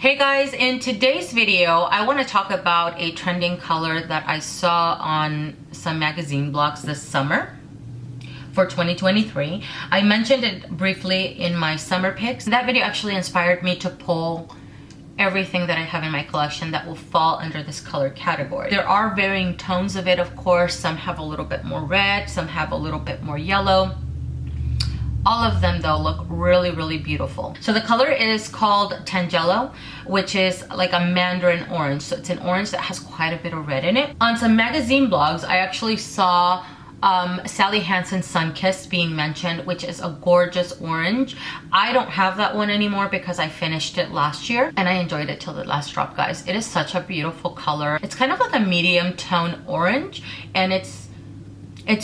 Hey guys, in today's video, I want to talk about a trending color that I saw on some magazine blogs this summer for 2023. I mentioned it briefly in my summer picks. That video actually inspired me to pull everything that I have in my collection that will fall under this color category. There are varying tones of it, of course. Some have a little bit more red, some have a little bit more yellow. All of them though look really, really beautiful. So the color is called Tangelo, which is like a mandarin orange. So it's an orange that has quite a bit of red in it. On some magazine blogs, I actually saw Sally Hansen's Sunkissed being mentioned, which is a gorgeous orange. I don't have that one anymore because I finished it last year and I enjoyed it till the last drop, guys. It is such a beautiful color. It's kind of like a medium tone orange, and it's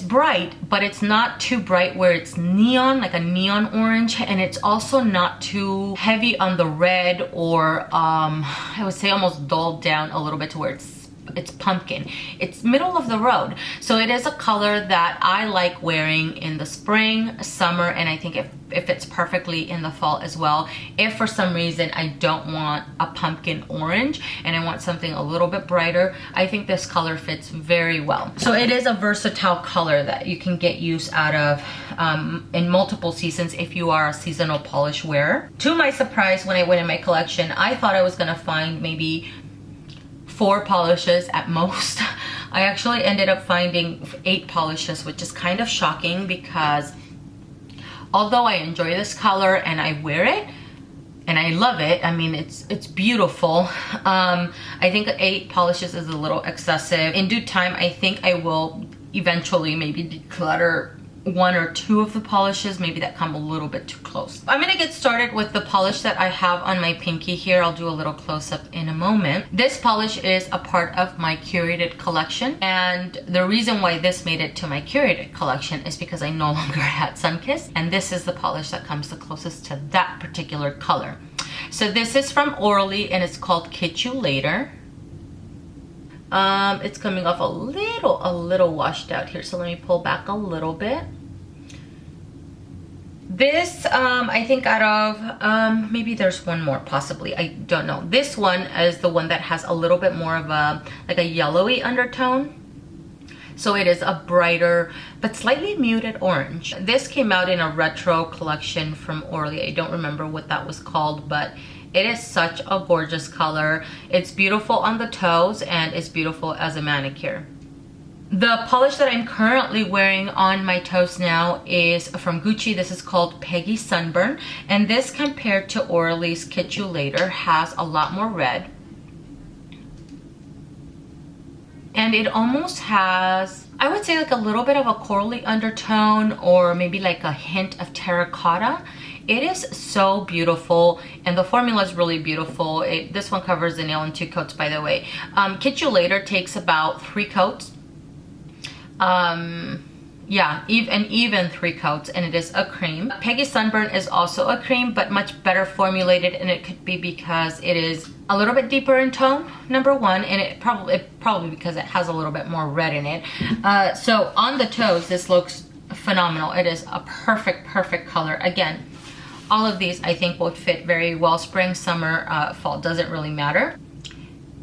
bright, but it's not too bright where it's neon, like a neon orange, and it's also not too heavy on the red, or I would say almost dulled down a little bit to where it's pumpkin. It's middle of the road. So it is a color that I like wearing in the spring, summer, and I think it fits perfectly in the fall as well. If for some reason I don't want a pumpkin orange and I want something a little bit brighter, I think this color fits very well. So it is a versatile color that you can get use out of in multiple seasons if you are a seasonal polish wearer. To my surprise, when I went in my collection, I thought I was gonna find maybe 4 polishes at most. I actually ended up finding 8 polishes, which is kind of shocking because although I enjoy this color and I wear it and I love it, I mean it's beautiful, I think 8 polishes is a little excessive. In due time, I think I will eventually maybe declutter 1 or 2 of the polishes, maybe that come a little bit too close. I'm gonna get started with the polish that I have on my pinky here. I'll do a little close-up in a moment. This polish is a part of my curated collection, and the reason why this made it to my curated collection is because I no longer had Sunkissed, and this is the polish that comes the closest to that particular color. So this is from Orly and it's called Kitsch Later. It's coming off a little washed out here, so let me pull back a little bit. This, I think out of, maybe there's one more, possibly, I don't know. This one is the one that has a little bit more of a, like a yellowy undertone. So it is a brighter, but slightly muted orange. This came out in a retro collection from Orly. I don't remember what that was called, but it is such a gorgeous color. It's beautiful on the toes and it's beautiful as a manicure. The polish that I'm currently wearing on my toes now is from Gucci. This is called Peggy Sunburn, and this compared to Orly's Kitsch Later has a lot more red. And it almost has, I would say, like a little bit of a corally undertone, or maybe like a hint of terracotta. It is so beautiful, and the formula is really beautiful. This one covers the nail in 2 coats, by the way. Kitsch Later takes about 3 coats. Yeah, even 3 coats, and it is a cream. Peggy Sunburn is also a cream, but much better formulated, and it could be because it is a little bit deeper in tone, number one, and it probably because it has a little bit more red in it. So on the toes, this looks phenomenal. It is a perfect color. Again, all of these I think would fit very well. Spring, summer, fall, doesn't really matter.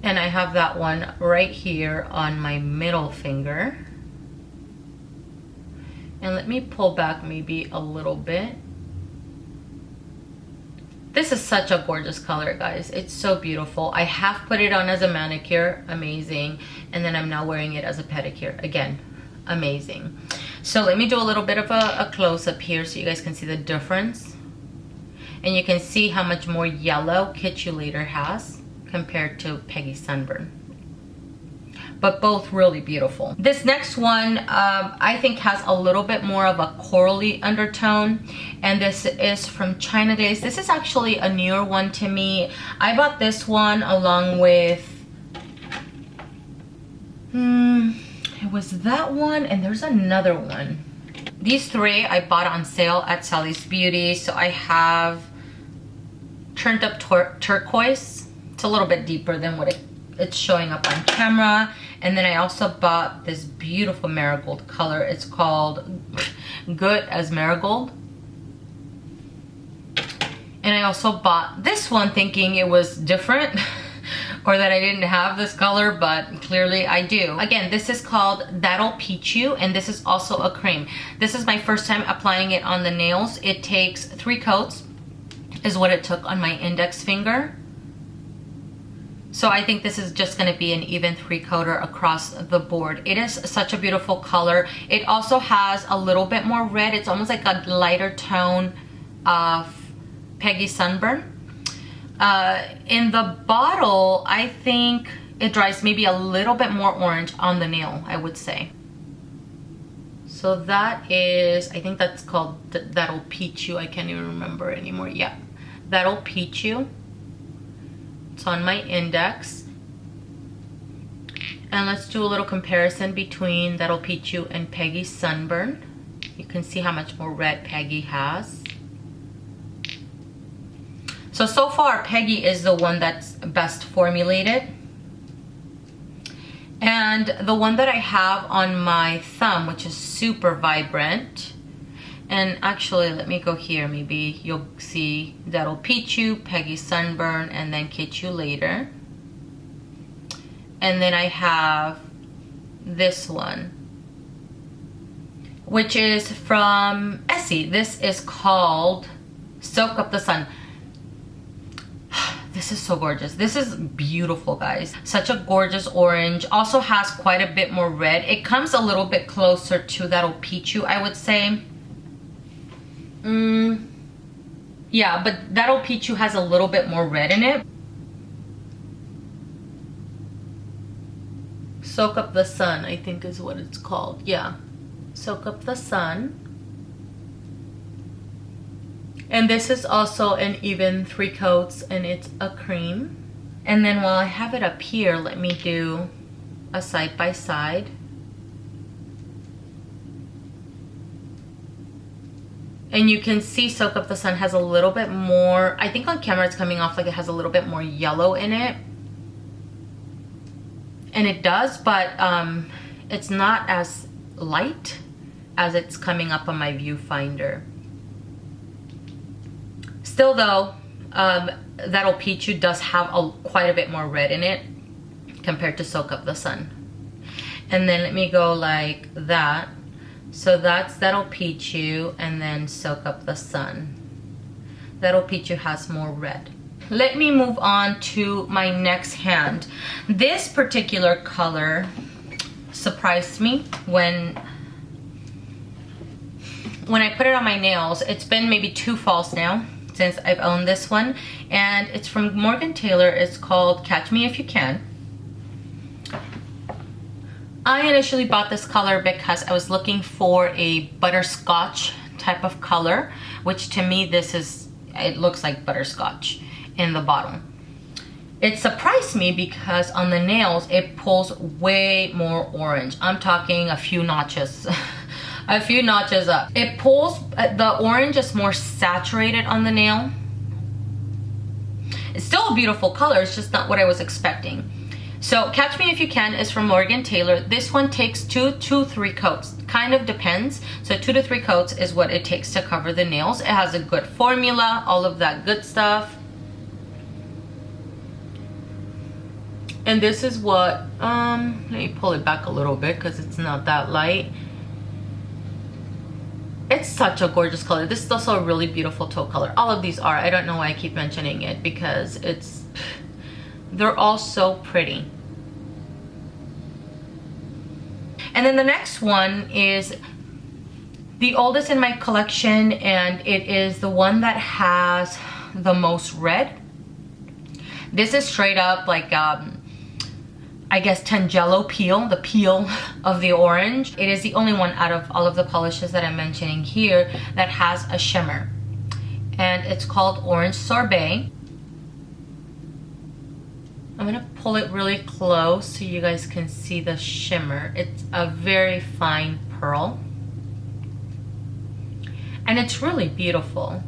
And I have that one right here on my middle finger. And let me pull back maybe a little bit. This is such a gorgeous color, guys. It's so beautiful. I have put it on as a manicure, amazing. And then I'm now wearing it as a pedicure, again, amazing. So let me do a little bit of a close-up here so you guys can see the difference. And you can see how much more yellow Kitsch Later has compared to Peggy Sunburn. But both really beautiful. This next one I think has a little bit more of a corally undertone, and this is from China Glaze. This is actually a newer one to me. I bought this one along with it was that one, and there's another one. These 3 I bought on sale at Sally's Beauty. So I have turned up turquoise. It's a little bit deeper than what it's showing up on camera. And then I also bought this beautiful marigold color. It's called Good as Marigold. And I also bought this one thinking it was different or that I didn't have this color, but clearly I do. Again, this is called That'll Peach You, and this is also a cream. This is my first time applying it on the nails. It takes 3 coats, is what it took on my index finger. So I think this is just gonna be an even 3-coater across the board. It is such a beautiful color. It also has a little bit more red. It's almost like a lighter tone of Peggy Sunburn. In the bottle, I think it dries maybe a little bit more orange on the nail, I would say. So that is, I think that's called That'll Peach You. I can't even remember anymore. Yeah, That'll Peach You. It's on my index. And let's do a little comparison between That'll Peach You and Peggy Sunburn. You can see how much more red Peggy has. So far, Peggy is the one that's best formulated. And the one that I have on my thumb, which is super vibrant. And actually, let me go here. Maybe you'll see That'll Peach You, Peggy Sunburn, and then Kitsch You later. And then I have this one, which is from Essie. This is called Soak Up the Sun. This is so gorgeous. This is beautiful, guys. Such a gorgeous orange. Also has quite a bit more red. It comes a little bit closer to That'll Peach You, I would say. Yeah, but That'll Peach You has a little bit more red in it. Soak Up the Sun, I think is what it's called. Yeah, Soak Up the Sun. And this is also an even 3 coats, and it's a cream. And then while I have it up here, let me do a side by side. And you can see Soak Up the Sun has a little bit more, I think on camera it's coming off like it has a little bit more yellow in it. And it does, but it's not as light as it's coming up on my viewfinder. Still though, That'll Peach You does have quite a bit more red in it compared to Soak Up the Sun. And then let me go like that. So that's That'll Peach You, and then Soak Up the Sun. That'll Peach You has more red. Let me move on to my next hand. This particular color surprised me when I put it on my nails. It's been maybe 2 falls now since I've owned this one, and it's from Morgan Taylor. It's called Catch Me If You Can. I initially bought this color because I was looking for a butterscotch type of color, which to me it looks like butterscotch in the bottom. It surprised me because on the nails it pulls way more orange. I'm talking a few notches. A few notches up. It pulls, the orange is more saturated on the nail. It's still a beautiful color, it's just not what I was expecting. So Catch Me If You Can is from Morgan Taylor. This one takes 2 to 3 coats, kind of depends. So 2 to 3 coats is what it takes to cover the nails. It has a good formula, all of that good stuff. And this is what, let me pull it back a little bit because it's not that light. It's such a gorgeous color. This is also a really beautiful taupe color. All of these are. I don't know why I keep mentioning it because they're all so pretty. And then the next one is the oldest in my collection, and it is the one that has the most red. This is straight up like I guess Tangelo peel, the peel of the orange. It is the only one out of all of the polishes that I'm mentioning here that has a shimmer. And it's called Orange Sorbet. I'm gonna pull it really close so you guys can see the shimmer. It's a very fine pearl. And it's really beautiful.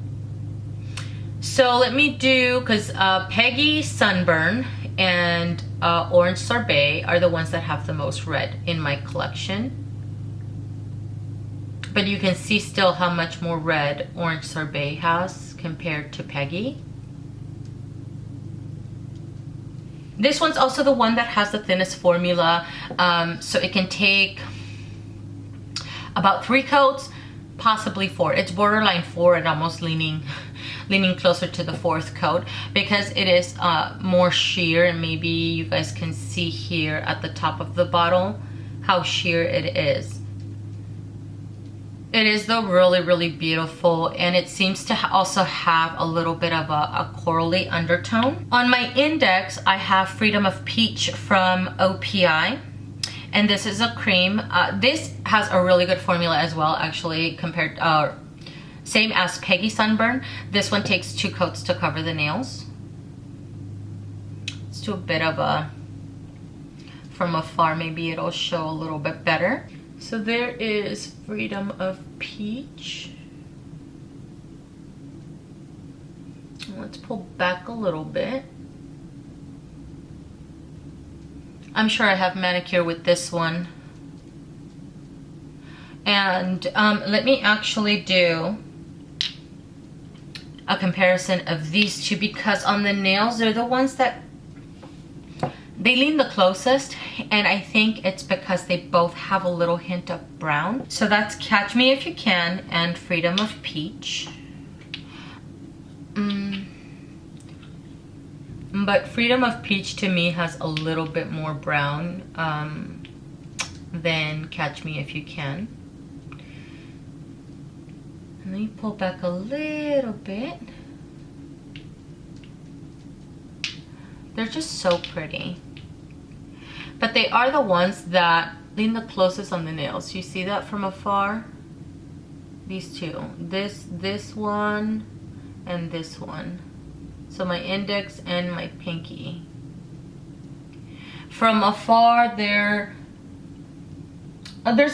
So let me do, because Peggy Sunburn and Orange Sorbet are the ones that have the most red in my collection. But you can see still how much more red Orange Sorbet has compared to Peggy. This one's also the one that has the thinnest formula, so it can take about 3 coats, possibly 4. It's borderline 4 and almost leaning closer to the 4th coat because it is more sheer, and maybe you guys can see here at the top of the bottle how sheer it is. It is though really beautiful, and it seems to also have a little bit of a corally undertone. On my index, I have Freedom of Peach from OPI, and this is a cream. This has a really good formula as well, actually, compared same as Peggy Sunburn. This one takes 2 coats to cover the nails. Let's do a bit of a, from afar, maybe it'll show a little bit better. So there is Freedom of Peach. Let's pull back a little bit. I'm sure I have manicure with this one. And let me actually do a comparison of these two, because on the nails, they're the ones that they lean the closest, and I think it's because they both have a little hint of brown. So that's Catch Me If You Can and Freedom of Peach. But Freedom of Peach to me has a little bit more brown than Catch Me If You Can. Let me pull back a little bit. They're just so pretty. But they are the ones that lean the closest on the nails. You see that from afar? These two. This one and this one. So my index and my pinky. From afar, there's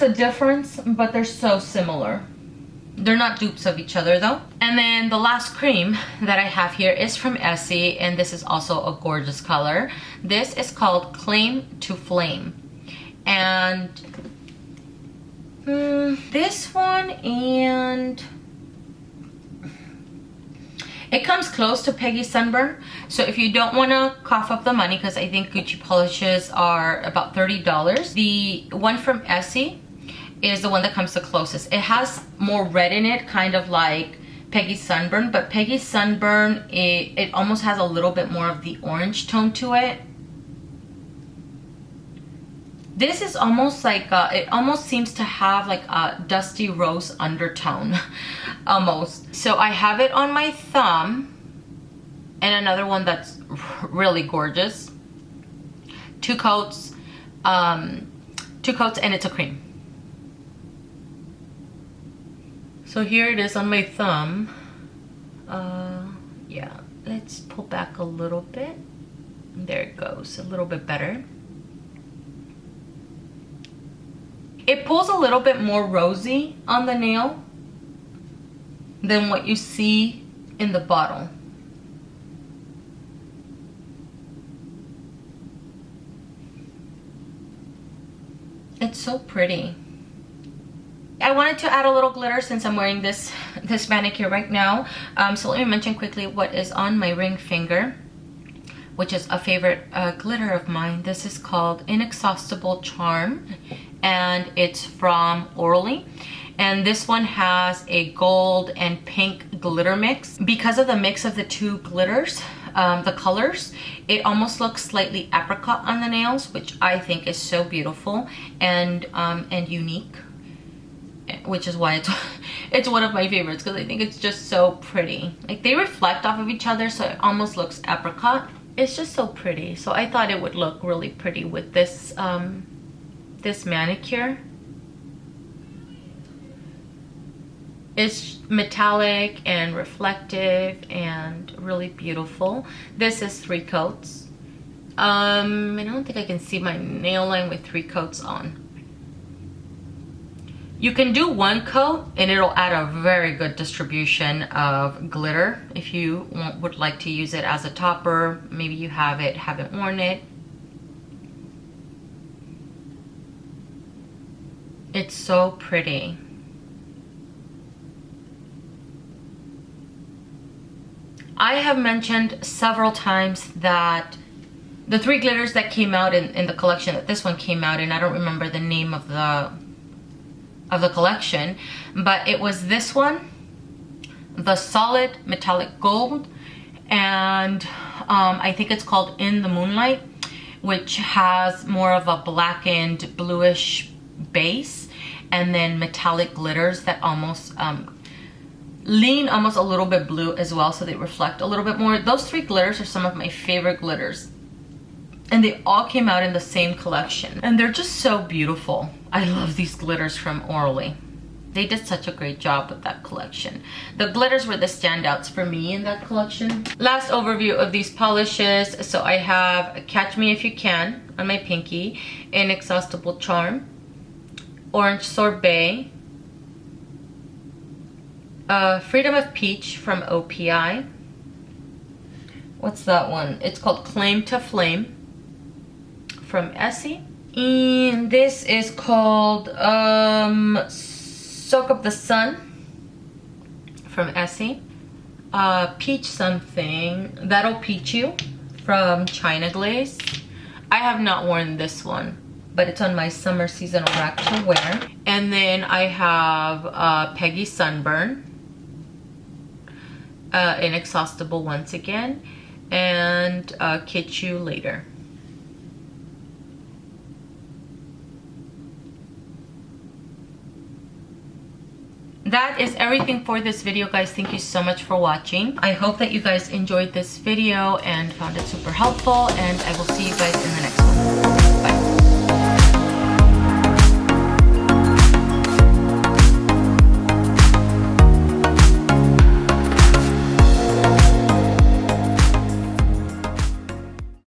a difference, but they're so similar. They're not dupes of each other though. And then the last cream that I have here is from Essie, and this is also a gorgeous color. This is called Claim to Flame. And this one, and it comes close to Peggy Sunburn. So if you don't want to cough up the money, because I think Gucci polishes are about $30, the one from Essie is the one that comes the closest. It has more red in it, kind of like Peggy Sunburn, but Peggy Sunburn, it almost has a little bit more of the orange tone to it. This is almost like, it almost seems to have like a dusty rose undertone, almost. So I have it on my thumb, and another one that's really gorgeous. 2 coats, and it's a cream. So here it is on my thumb. Yeah, let's pull back a little bit. There it goes, a little bit better. It pulls a little bit more rosy on the nail than what you see in the bottle. It's so pretty. I wanted to add a little glitter since I'm wearing this manicure right now. So let me mention quickly what is on my ring finger, which is a favorite glitter of mine. This is called Innexaustable Charm, and it's from Orly. And this one has a gold and pink glitter mix. Because of the mix of the 2 glitters, the colors, it almost looks slightly apricot on the nails, which I think is so beautiful and unique. Which is why it's one of my favorites, because I think it's just so pretty. Like, they reflect off of each other, so it almost looks apricot. It's just so pretty. So I thought it would look really pretty with this this manicure. It's metallic and reflective and really beautiful. This is 3 coats. I don't think I can see my nail line with 3 coats on. You can do 1 coat and it'll add a very good distribution of glitter if you would like to use it as a topper. Maybe you haven't worn it. It's so pretty. I have mentioned several times that the 3 glitters that came out in the collection that this one came out in, I don't remember the name of the collection, but it was this one, the solid metallic gold, and I think it's called In the Moonlight, which has more of a blackened bluish base, and then metallic glitters that almost lean almost a little bit blue as well, so they reflect a little bit more. Those 3 glitters are some of my favorite glitters, and they all came out in the same collection, and they're just so beautiful. I love these glitters from Orly. They did such a great job with that collection. The glitters were the standouts for me in that collection. Last overview of these polishes. So I have Catch Me If You Can on my pinky, Inexhaustible Charm, Orange Sorbet, Freedom of Peach from OPI. What's that one? It's called Claim to Flame from Essie. And this is called Soak Up the Sun from Essie. Peach something, That'll Peach You from China Glaze. I have not worn this one, but it's on my summer seasonal rack to wear. And then I have Peggy Sunburn, Inexhaustible once again, and Kitsch You Later. That is everything for this video, guys. Thank you so much for watching. I hope that you guys enjoyed this video and found it super helpful, and I will see you guys in the next one.